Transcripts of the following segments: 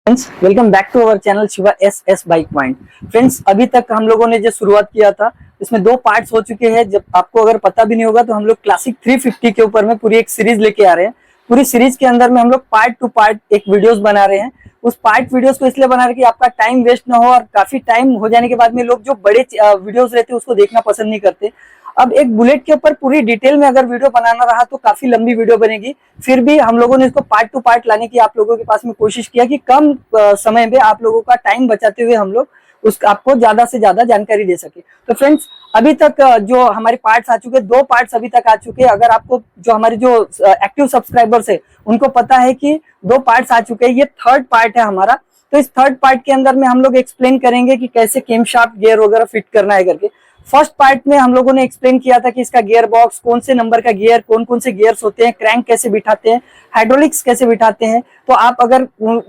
Friends, welcome back to our channel Shiva S Bike Point. Friends, अभी तक हम लोगों ने जो शुरुआत किया था इसमें 2 पार्ट्स हो चुके हैं। जब आपको अगर पता भी नहीं होगा तो हम लोग क्लासिक 350 के ऊपर में पूरी एक सीरीज लेके आ रहे हैं। पूरी सीरीज के अंदर में हम लोग पार्ट टू पार्ट एक वीडियोस बना रहे हैं। उस पार्ट वीडियोस को इसलिए बना रहे हैं कि आपका टाइम वेस्ट ना हो, और काफी टाइम हो जाने के बाद में लोग जो बड़े वीडियोस रहते हैं उसको देखना पसंद नहीं करते। अब एक बुलेट के ऊपर पूरी डिटेल में अगर वीडियो बनाना रहा तो काफी लंबी वीडियो बनेगी। फिर भी हम लोगों ने इसको पार्ट टू पार्ट लाने की आप लोगों के पास में कोशिश किया कि कम समय में आप लोगों का टाइम बचाते हुए हम लोग उस आपको ज्यादा से ज्यादा जानकारी दे सके। तो फ्रेंड्स, अभी तक जो हमारे पार्ट्स आ चुके, 2 पार्ट्स अभी तक आ चुके। अगर आपको जो हमारे जो एक्टिव सब्सक्राइबर्स है उनको पता है कि 2 पार्ट्स आ चुके हैं, ये 3rd पार्ट है हमारा। तो इस 3rd पार्ट के अंदर में हम लोग एक्सप्लेन करेंगे कि कैसे कैमशाफ्ट गियर वगैरह फिट करना है करके। फर्स्ट पार्ट में हम लोगों ने एक्सप्लेन किया था कि इसका गियर बॉक्स, कौन से नंबर का गियर, कौन कौन से गियर्स होते हैं, क्रैंक कैसे बिठाते हैं, हाइड्रोलिक्स कैसे बिठाते हैं। तो आप अगर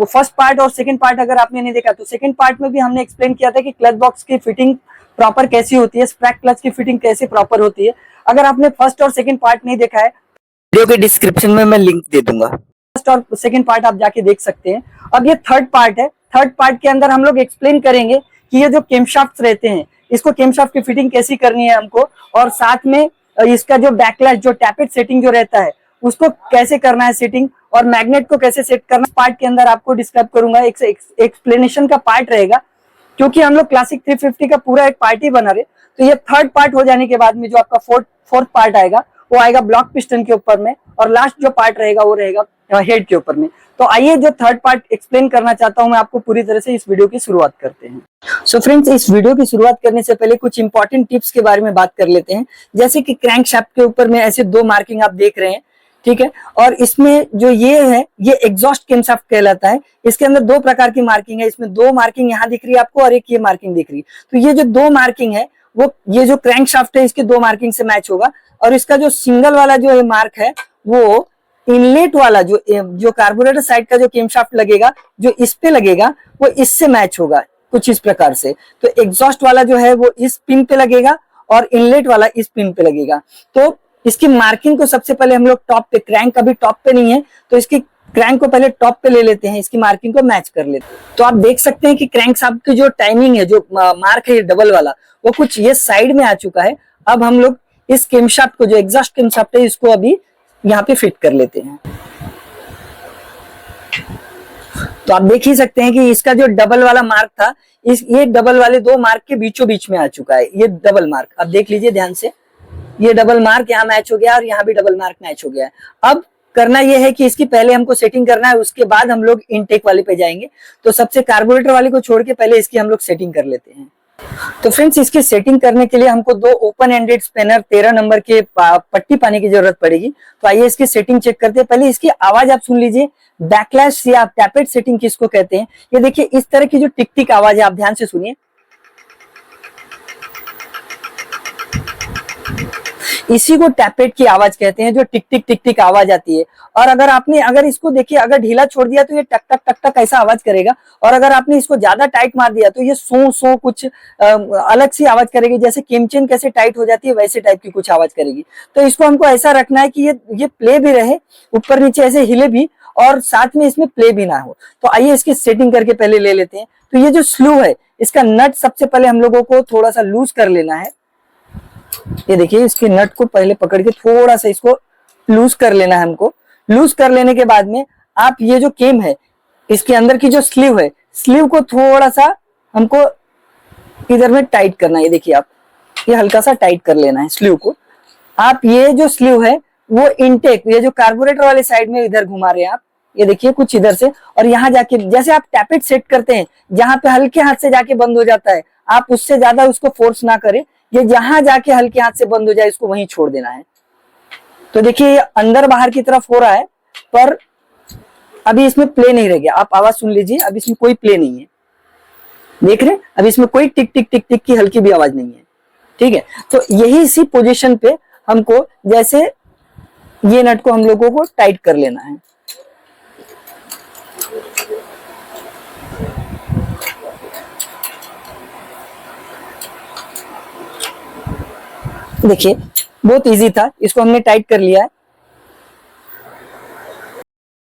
फर्स्ट पार्ट और सेकंड पार्ट अगर आपने नहीं देखा तो सेकंड पार्ट में भी हमने एक्सप्लेन किया था कि क्लच बॉक्स की फिटिंग प्रॉपर कैसी होती है, स्प्रैक क्लच की फिटिंग कैसे प्रॉपर होती है। अगर आपने फर्स्ट और सेकंड पार्ट नहीं देखा है, वीडियो के डिस्क्रिप्शन में मैं लिंक दे दूंगा, फर्स्ट और सेकंड पार्ट आप जाके देख सकते हैं। अब ये 3rd पार्ट है। 3rd पार्ट के अंदर हम लोग एक्सप्लेन करेंगे कि ये जो कैमशाफ्ट रहते हैं, इसको कैमशाफ्ट की फिटिंग कैसी करनी है हमको, और साथ में इसका जो बैकलैश, जो टैपेट सेटिंग जो रहता है उसको कैसे करना है सेटिंग, और मैग्नेट को कैसे सेट करना। पार्ट के अंदर आपको डिस्क्राइब करूंगा, एक एक्सप्लेनेशन का पार्ट रहेगा, क्योंकि हम लोग क्लासिक 350 का पूरा एक पार्ट ही बना रहे। तो ये 3rd पार्ट हो जाने के बाद में जो आपका फोर्थ पार्ट आएगा वो आएगा ब्लॉक पिस्टन के ऊपर में, और लास्ट जो पार्ट रहेगा वो रहेगा हेड के ऊपर में। तो आइए, जो 3rd पार्ट एक्सप्लेन करना चाहता हूं मैं आपको पूरी तरह से, इस वीडियो की शुरुआत करते हैं। सो फ्रेंड्स, इस वीडियो की शुरुआत करने से पहले कुछ इंपॉर्टेंट टिप्स के बारे में बात कर लेते हैं। जैसे कि क्रैंक शाफ्ट के ऊपर में ऐसे 2 मार्किंग आप देख रहे हैं, ठीक है। और इसमें जो ये है, ये एग्जॉस्ट कैमशाफ्ट कहलाता है। इसके अंदर 2 प्रकार की मार्किंग है। इसमें 2 मार्किंग यहाँ दिख रही है आपको, और एक ये मार्किंग दिख रही है। तो ये जो 2 मार्किंग है वो, ये जो क्रैंक शाफ्ट है इसके 2 मार्किंग से मैच होगा। और इसका जो सिंगल वाला जो मार्क है वो इनलेट वाला, जो कार्बोरेटर साइड का जो कैमशाफ्ट लगेगा, जो इस पे लगेगा, वो इससे मैच होगा कुछ इस प्रकार से। तो एग्जॉस्ट वाला जो है वो इस पिन पे लगेगा, और इनलेट वाला इस पिन पे लगेगा। तो इसकी मार्किंग को सबसे पहले हम लोग टॉप पे, क्रैंक अभी टॉप पे नहीं है तो इसकी क्रैंक को पहले टॉप पे ले लेते हैं, इसकी मार्किंग को मैच कर लेते हैं। तो आप देख सकते हैं कि क्रैंक शाफ्ट की जो टाइमिंग है, जो मार्क है डबल वाला, वो कुछ ये साइड में आ चुका है। अब हम लोग इस कैमशाफ्ट को, जो एग्जॉस्ट कैमशाफ्ट है, इसको अभी यहाँ पे फिट कर लेते हैं। तो आप देख ही सकते हैं कि इसका जो डबल वाला मार्क था, ये डबल वाले 2 मार्क के बीचों बीच में आ चुका है। ये डबल मार्क आप देख लीजिए ध्यान से, ये डबल मार्क यहाँ मैच हो गया, और यहाँ भी डबल मार्क मैच हो गया है। अब करना यह है कि इसकी पहले हमको सेटिंग करना है, उसके बाद हम लोग इनटेक वाले पे जाएंगे। तो सबसे कार्बोरेटर वाले को छोड़ के पहले इसकी हम लोग सेटिंग कर लेते हैं। तो फ्रेंड्स, इसकी सेटिंग करने के लिए हमको 2 ओपन एंडेड स्पेनर 13 नंबर के पट्टी पाने की जरूरत पड़ेगी। तो आइए इसकी सेटिंग चेक करते हैं। पहले इसकी आवाज आप सुन लीजिए। बैकलैश या टैपेट सेटिंग किसको कहते हैं, ये देखिए इस तरह की जो टिक टिक आवाज है, आप ध्यान से सुनिए। इसी को टैपेट की आवाज कहते हैं, जो टिक टिक आवाज आती है। और अगर इसको देखिए, अगर ढीला छोड़ दिया तो ये टक टक ऐसा आवाज करेगा, और अगर आपने इसको ज्यादा टाइट मार दिया तो ये सो कुछ अलग सी आवाज करेगी। जैसे केमचेन कैसे टाइट हो जाती है, वैसे टाइप की कुछ आवाज करेगी। तो इसको हमको ऐसा रखना है कि ये प्ले भी रहे, ऊपर नीचे ऐसे हिले भी, और साथ में इसमें प्ले भी ना हो। तो आइए इसकी सेटिंग करके पहले ले लेते हैं। तो ये जो स्लू है, इसका नट सबसे पहले हम लोगों को थोड़ा सा लूज कर लेना है। ये देखिए, इसके नट को पहले पकड़ के थोड़ा सा इसको लूज कर लेना है हमको। लूज कर लेने के बाद में आप ये जो केम है, इसके अंदर की जो स्लीव है, स्लीव को थोड़ा सा हमको इधर में टाइट करना है। ये देखिए, आप ये हल्का सा टाइट कर लेना है स्लीव को। आप ये जो स्लीव है वो इनटेक, ये जो कार्बोरेटर वाले साइड में इधर घुमा रहे हैं आप, ये देखिए कुछ इधर से, और यहाँ जाके जैसे आप टैपेट सेट करते हैं, जहां पे हल्के हाथ से जाके बंद हो जाता है, आप उससे ज्यादा उसको फोर्स ना करें। ये जहां जाके हल्के हाथ से बंद हो जाए, इसको वहीं छोड़ देना है। तो देखिए, ये अंदर बाहर की तरफ हो रहा है, पर अभी इसमें प्ले नहीं रह गया। आप आवाज सुन लीजिए, अब इसमें कोई प्ले नहीं है, देख रहे हैं, अब इसमें कोई टिक टिक की हल्की भी आवाज नहीं है, ठीक है। तो यही इसी पोजीशन पे हमको, जैसे ये नट को हम लोगों को टाइट कर लेना है। देखिए, बहुत इजी था, इसको हमने टाइट कर लिया है।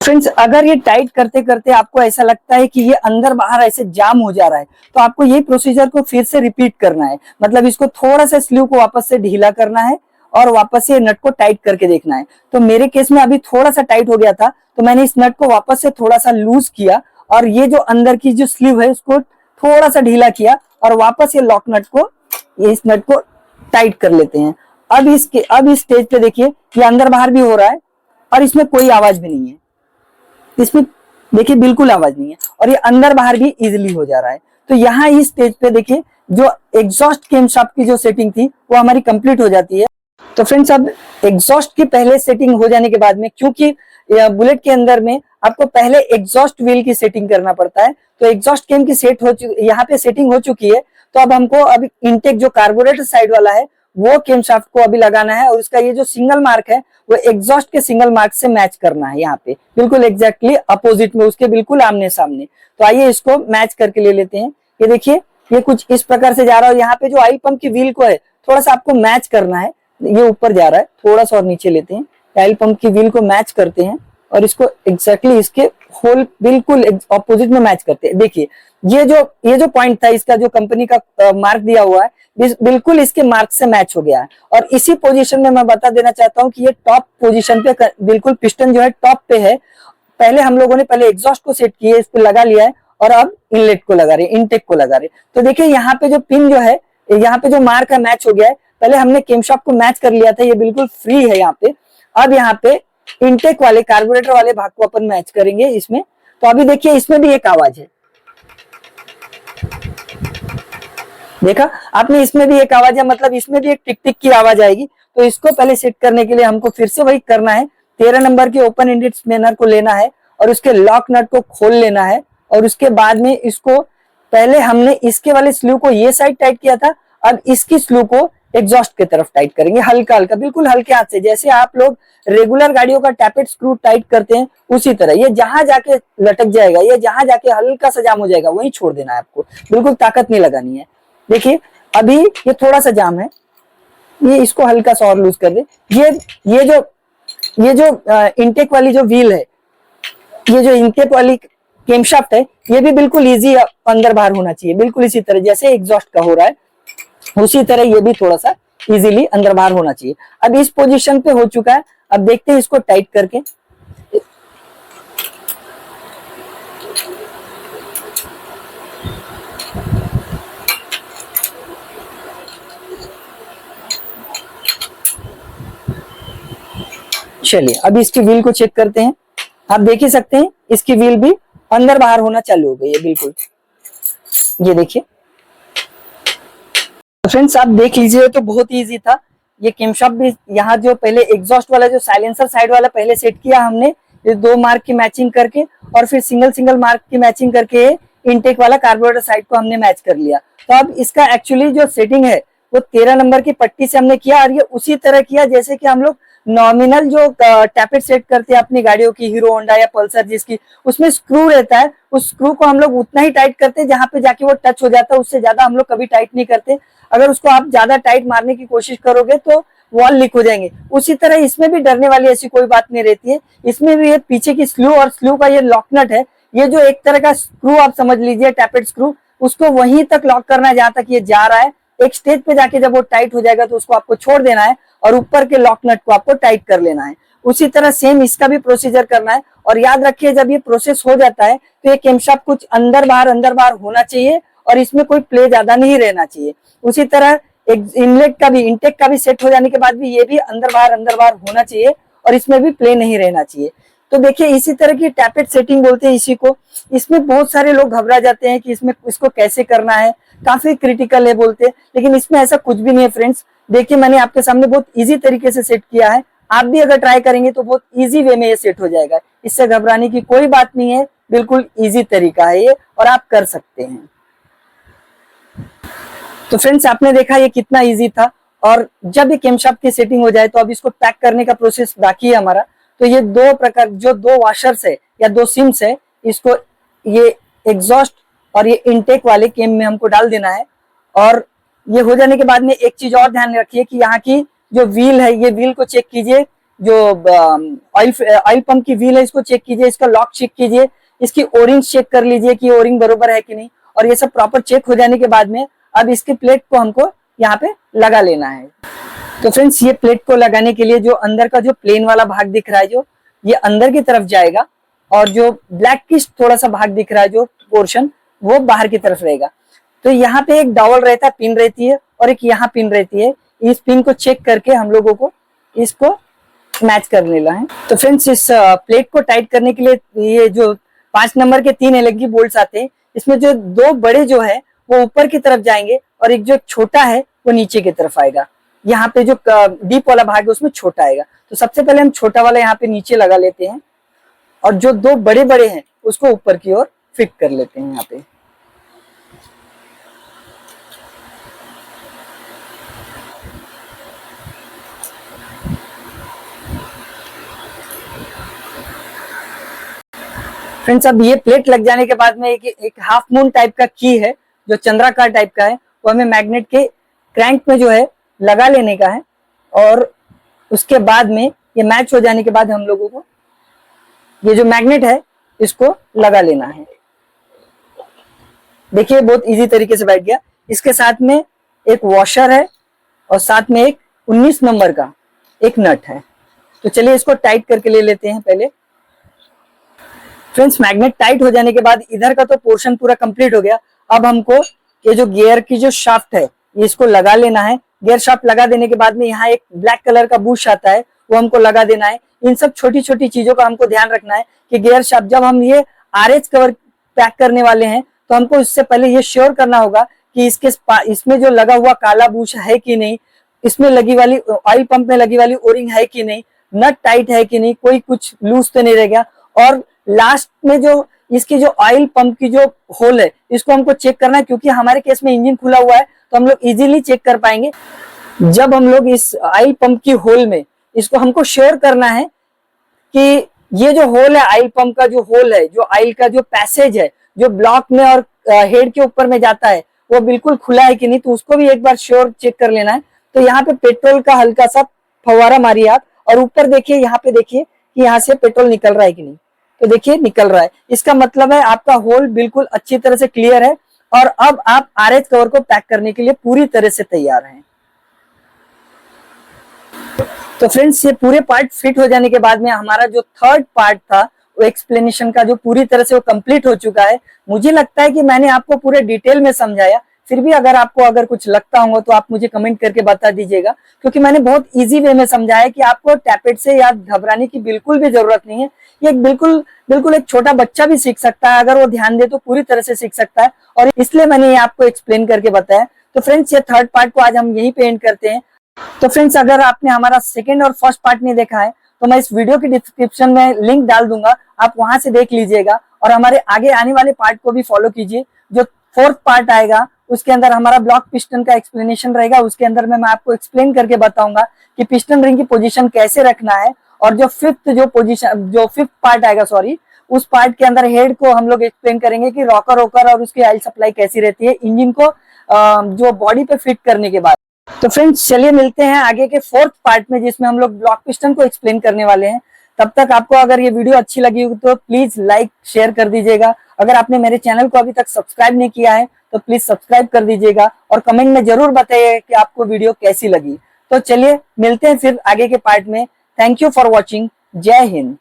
फ्रेंड्स अगर ये टाइट करते करते आपको ऐसा लगता है कि ये अंदर बाहर ऐसे जाम हो जा रहा है, तो आपको ये प्रोसीजर को फिर से रिपीट करना है। मतलब इसको थोड़ा सा स्लीव को वापस से ढीला करना है और वापस से नट को टाइट करके देखना है। तो मेरे केस में अभी थोड़ा सा टाइट हो गया था, तो मैंने इस नट को वापस से थोड़ा सा लूज किया और ये जो अंदर की जो स्लीव है उसको थोड़ा सा ढीला किया और वापस ये लॉक नट को, ये इस नट को टाइट कर लेते हैं। अब इस स्टेज पे देखिए ये अंदर बाहर भी हो रहा है और इसमें कोई आवाज भी नहीं है। इसमें देखिए बिल्कुल आवाज नहीं है और ये अंदर बाहर भी इजीली हो जा रहा है। तो यहाँ इस स्टेज पे देखिए जो एग्जॉस्ट कैमशाफ्ट की जो सेटिंग थी वो हमारी कंप्लीट हो जाती है। तो फ्रेंड्स अब एग्जॉस्ट की पहले सेटिंग हो जाने के बाद में, क्योंकि बुलेट के अंदर में आपको पहले एग्जॉस्ट व्हील की सेटिंग करना पड़ता है, तो एग्जॉस्ट कैम की यहाँ पे सेटिंग हो चुकी है। तो अब हमको अभी इनटेक जो कार्बोरेटर साइड वाला है वो कैमशाफ्ट को अभी लगाना है और उसका ये जो सिंगल मार्क है वो एग्जॉस्ट के सिंगल मार्क से मैच करना है, यहाँ पे बिल्कुल एग्जैक्टली अपोजिट में, उसके बिल्कुल आमने सामने। तो आइए इसको मैच करके ले लेते हैं। ये देखिए ये कुछ इस प्रकार से जा रहा है। यहाँ पे जो ऑयल पंप की व्हील को है थोड़ा सा आपको मैच करना है, ये ऊपर जा रहा है, थोड़ा सा और नीचे लेते हैं, ऑयल पंप की व्हील को मैच करते हैं और इसको एग्जैक्टली इसके होल बिल्कुल ऑपोजिट में मैच करते हैं। देखिए ये जो पॉइंट था इसका, जो कंपनी का मार्क दिया हुआ है, बिल्कुल इसके मार्क से मैच हो गया है। और इसी पोजीशन में मैं बता देना चाहता हूँ कि ये टॉप पोजीशन पे बिल्कुल पिस्टन जो है टॉप पे है। पहले हम लोगों ने पहले एग्जॉस्ट को सेट किया है, इसको लगा लिया है और अब इनलेट को लगा रहे हैं, इनटेक को लगा रहे हैं। तो देखिए यहाँ पे जो पिन जो है, यहाँ पे जो मार्क है मैच हो गया है। पहले हमने कैमशाफ्ट को मैच कर लिया था, ये बिल्कुल फ्री है यहाँ पे। अब यहाँ पे इनटेक वाले कार्बोरेटर वाले भाग को अपन मैच करेंगे इसमें। तो अभी देखिए इसमें भी एक आवाज है, देखा आपने, इसमें भी एक आवाज है, मतलब इसमें भी एक टिक टिक की आवाज आएगी। तो इसको पहले सेट करने के लिए हमको फिर से वही करना है, 13 नंबर के ओपन एंडेड स्पिनर को लेना है और उसके लॉक नट को खोल लेना है और उसके बाद में इसको, पहले हमने इसके वाले स्लू को ये साइड टाइट किया था, अब इसकी स्लू को एग्जॉस्ट की तरफ टाइट करेंगे, हल्का हल्का, बिल्कुल हल्के हाथ से, जैसे आप लोग रेगुलर गाड़ियों का टैपेट स्क्रू टाइट करते हैं उसी तरह। ये जहां जाके लटक जाएगा, ये जहां जाके हल्का सा जाम हो जाएगा वहीं छोड़ देना है आपको, बिल्कुल ताकत नहीं लगानी है। देखिए अभी ये थोड़ा सा जाम है, ये इसको हल्का सा और लूज कर दे। ये जो इनटेक वाली जो व्हील है, ये जो इनटेक वाली कैमशाफ्ट है, ये भी बिल्कुल इजी अंदर बाहर होना चाहिए, बिल्कुल इसी तरह जैसे एग्जॉस्ट का हो रहा है उसी तरह ये भी थोड़ा सा इजीली अंदर बाहर होना चाहिए। अब इस पोजीशन पे हो चुका है, अब देखते हैं इसको टाइट करके। चलिए अब इसकी व्हील को चेक करते हैं। आप देख ही सकते हैं इसकी व्हील भी अंदर बाहर होना चालू हो गई है बिल्कुल, ये देखिए। फ्रेंड्स आप देख लीजिए तो बहुत इजी था ये कैमशाफ्ट भी। यहाँ जो पहले एग्जॉस्ट वाला जो साइलेंसर साइड वाला पहले सेट किया हमने, ये 2 मार्क की मैचिंग करके और फिर सिंगल मार्क की मैचिंग करके इनटेक वाला कार्बोरेटर साइड को हमने मैच कर लिया। तो अब इसका एक्चुअली जो सेटिंग है वो 13 नंबर की पट्टी से हमने किया और ये उसी तरह किया जैसे कि हम लोग नॉमिनल जो टैपेट सेट करते हैं अपनी गाड़ियों की, हीरो होंडा या पल्सर जिसकी, उसमें स्क्रू रहता है, उस स्क्रू को हम लोग उतना ही टाइट करते हैं जहां पे जाके वो टच हो जाता है, उससे ज्यादा हम लोग कभी टाइट नहीं करते। अगर उसको आप ज्यादा टाइट मारने की कोशिश करोगे तो वॉल लीक हो जाएंगे। उसी तरह इसमें भी डरने वाली ऐसी कोई बात नहीं रहती है। इसमें भी ये पीछे की स्लू और स्लू का ये लॉक नट है, ये जो एक तरह का स्क्रू आप समझ लीजिए टैपेट स्क्रू, उसको वहीं तक लॉक करना है जहां तक ये जा रहा है। एक स्टेज पे जाके जब वो टाइट हो जाएगा तो उसको आपको छोड़ देना है और ऊपर के लॉक नट को आपको टाइट कर लेना है। उसी तरह सेम इसका भी प्रोसीजर करना है। और याद रखिए जब ये प्रोसेस हो जाता है तो ये कैमशाफ्ट कुछ अंदर बाहर होना चाहिए और इसमें कोई प्ले ज्यादा नहीं रहना चाहिए। उसी तरह इनलेट का भी, इनटेक का भी सेट हो जाने के बाद भी ये भी अंदर बाहर होना चाहिए और इसमें भी प्ले नहीं रहना चाहिए। तो देखिए इसी तरह की टैपेट सेटिंग बोलते हैं इसी को। इसमें बहुत सारे लोग घबरा जाते हैं कि इसमें इसको कैसे करना है, काफी क्रिटिकल है बोलते हैं, लेकिन इसमें ऐसा कुछ भी नहीं है फ्रेंड्स। देखिए मैंने आपके सामने बहुत इजी तरीके से सेट किया है, आप भी अगर ट्राई करेंगे तो बहुत इजी वे में ये सेट हो जाएगा। इससे घबराने की कोई बात नहीं है, बिल्कुल इजी तरीका है ये और आप कर सकते हैं। तो फ्रेंड्स आपने देखा ये कितना इजी था। और जब ये कैमशाफ्ट की सेटिंग हो जाए तो अब इसको पैक करने का प्रोसेस बाकी है हमारा। तो ये 2 प्रकार जो 2 वॉशर्स है या 2 सिम्स है, इसको ये एग्जॉस्ट और ये इनटेक वाले केम में हमको डाल देना है। और ये हो जाने के बाद में एक चीज और ध्यान रखिए कि यहाँ की जो व्हील है, ये व्हील को चेक कीजिए, जो ऑयल पंप की व्हील है इसको चेक कीजिए, इसका लॉक चेक कीजिए, इसकी ओरिंग चेक कर लीजिए कि ओरिंग बरोबर है कि नहीं। और ये सब प्रॉपर चेक हो जाने के बाद में अब इसकी प्लेट को हमको यहाँ पे लगा लेना है। तो फ्रेंड्स ये प्लेट को लगाने के लिए जो अंदर का जो प्लेन वाला भाग दिख रहा है जो ये अंदर की तरफ जाएगा, और जो ब्लैक किस थोड़ा सा भाग दिख रहा है जो पोर्शन वो बाहर की तरफ रहेगा। तो यहाँ पे एक डॉवल रहता है, पिन रहती है, और एक यहाँ पिन रहती है। इस पिन को चेक करके हम लोगों को इसको मैच कर लेना है। तो फ्रेंड्स इस प्लेट को टाइट करने के लिए ये जो 5 नंबर के 3 एलगी बोल्ट्स आते हैं, इसमें जो 2 बड़े जो है वो ऊपर की तरफ जाएंगे और एक जो छोटा है वो नीचे की तरफ आएगा। यहाँ पे जो डीप वाला भाग है उसमें छोटा आएगा। तो सबसे पहले हम छोटा वाला यहाँ पे नीचे लगा लेते हैं, और जो 2 बड़े बड़े हैं उसको ऊपर की ओर फिट कर लेते हैं यहाँ पे। फ्रेंड्स अब ये प्लेट लग जाने के बाद में एक हाफ मून टाइप का की है जो चंद्राकार टाइप का है, वो हमें मैग्नेट के क्रैंक में जो है लगा लेने का है। और उसके बाद में ये मैच हो जाने के बाद हम लोगों को ये जो मैग्नेट है इसको लगा लेना है। देखिए बहुत इजी तरीके से बैठ गया। इसके साथ में एक वॉशर है और साथ में एक 19 नंबर का एक नट है। तो चलिए इसको टाइट करके ले लेते हैं पहले। फ्रेंड्स मैग्नेट टाइट हो जाने के बाद इधर का तो पोर्शन पूरा कंप्लीट हो गया। अब हमको ये जो गियर की जो शाफ्ट है इसको लगा लेना है। गियर शाफ्ट लगा देने के बाद में यहाँ एक ब्लैक कलर का बुश आता है वो हमको लगा देना है। इन सब छोटी छोटी चीजों का हमको ध्यान रखना है कि गियर शाफ्ट जब हम ये आरएच कवर पैक करने वाले हैं तो हमको इससे पहले ये श्योर करना होगा कि इसमें जो लगा हुआ काला बुश है कि नहीं, इसमें लगी वाली ऑयल पंप में लगी वाली ओरिंग है कि नहीं, नट टाइट है कि नहीं, कोई कुछ लूज तो नहीं रह गया। और लास्ट में जो इसकी जो ऑयल पंप की जो होल है इसको हमको चेक करना है, क्योंकि हमारे केस में इंजन खुला हुआ है तो हम लोग इजीली चेक कर पाएंगे। जब हम लोग इस ऑयल पंप की होल में इसको हमको श्योर करना है कि ये जो होल है ऑयल पंप का जो होल है, जो ऑयल का जो पैसेज है जो ब्लॉक में और हेड के ऊपर में जाता है वो बिल्कुल खुला है कि नहीं, तो उसको भी एक बार श्योर चेक कर लेना है। तो यहाँ पे पेट्रोल का हल्का सा फव्वारा मारिए आप, और ऊपर देखिए, यहाँ पे देखिए कि यहाँ से पेट्रोल निकल रहा है कि नहीं। तो देखिए निकल रहा है, इसका मतलब है आपका होल बिल्कुल अच्छी तरह से क्लियर है और अब आप आरएच कवर को पैक करने के लिए पूरी तरह से तैयार हैं। तो फ्रेंड्स ये पूरे पार्ट फिट हो जाने के बाद में हमारा जो थर्ड पार्ट था वो एक्सप्लेनेशन का जो पूरी तरह से वो कंप्लीट हो चुका है। मुझे लगता है कि मैंने आपको पूरे डिटेल में समझाया। फिर भी अगर आपको कुछ लगता होगा तो आप मुझे कमेंट करके बता दीजिएगा, क्योंकि मैंने बहुत इजी वे में समझाया कि आपको टैपेट से या घबराने की बिल्कुल भी जरूरत नहीं है। ये बिल्कुल एक छोटा बच्चा भी सीख सकता है, अगर वो ध्यान दे तो पूरी तरह से सीख सकता है, और इसलिए मैंने ये आपको एक्सप्लेन करके बताया। तो फ्रेंड्स ये थर्ड पार्ट को आज हम यहीं पे एंड करते हैं। तो फ्रेंड्स अगर आपने हमारा सेकेंड और फर्स्ट पार्ट नहीं देखा है तो मैं इस वीडियो की डिस्क्रिप्शन में लिंक डाल दूंगा, आप वहां से देख लीजिएगा, और हमारे आगे आने वाले पार्ट को भी फॉलो कीजिए। जो फोर्थ पार्ट आएगा उसके अंदर हमारा ब्लॉक पिस्टन का एक्सप्लेनेशन रहेगा। उसके अंदर मैं आपको एक्सप्लेन करके बताऊंगा कि पिस्टन रिंग की पोजीशन कैसे रखना है। और जो फिफ्थ पार्ट आएगा उस पार्ट के अंदर हेड को हम लोग एक्सप्लेन करेंगे कि रॉकर और उसकी ऑयल सप्लाई कैसी रहती है इंजन को जो बॉडी पे फिट करने के बाद। तो फ्रेंड्स चलिए मिलते हैं आगे के फोर्थ पार्ट में, जिसमें हम लोग ब्लॉक पिस्टन को एक्सप्लेन करने वाले हैं। तब तक आपको अगर ये वीडियो अच्छी लगी हो तो प्लीज लाइक शेयर कर दीजिएगा। अगर आपने मेरे चैनल को अभी तक सब्सक्राइब नहीं किया है तो प्लीज सब्सक्राइब कर दीजिएगा, और कमेंट में जरूर बताइए कि आपको वीडियो कैसी लगी। तो चलिए मिलते हैं फिर आगे के पार्ट में। Thank you for watching. जय हिंद।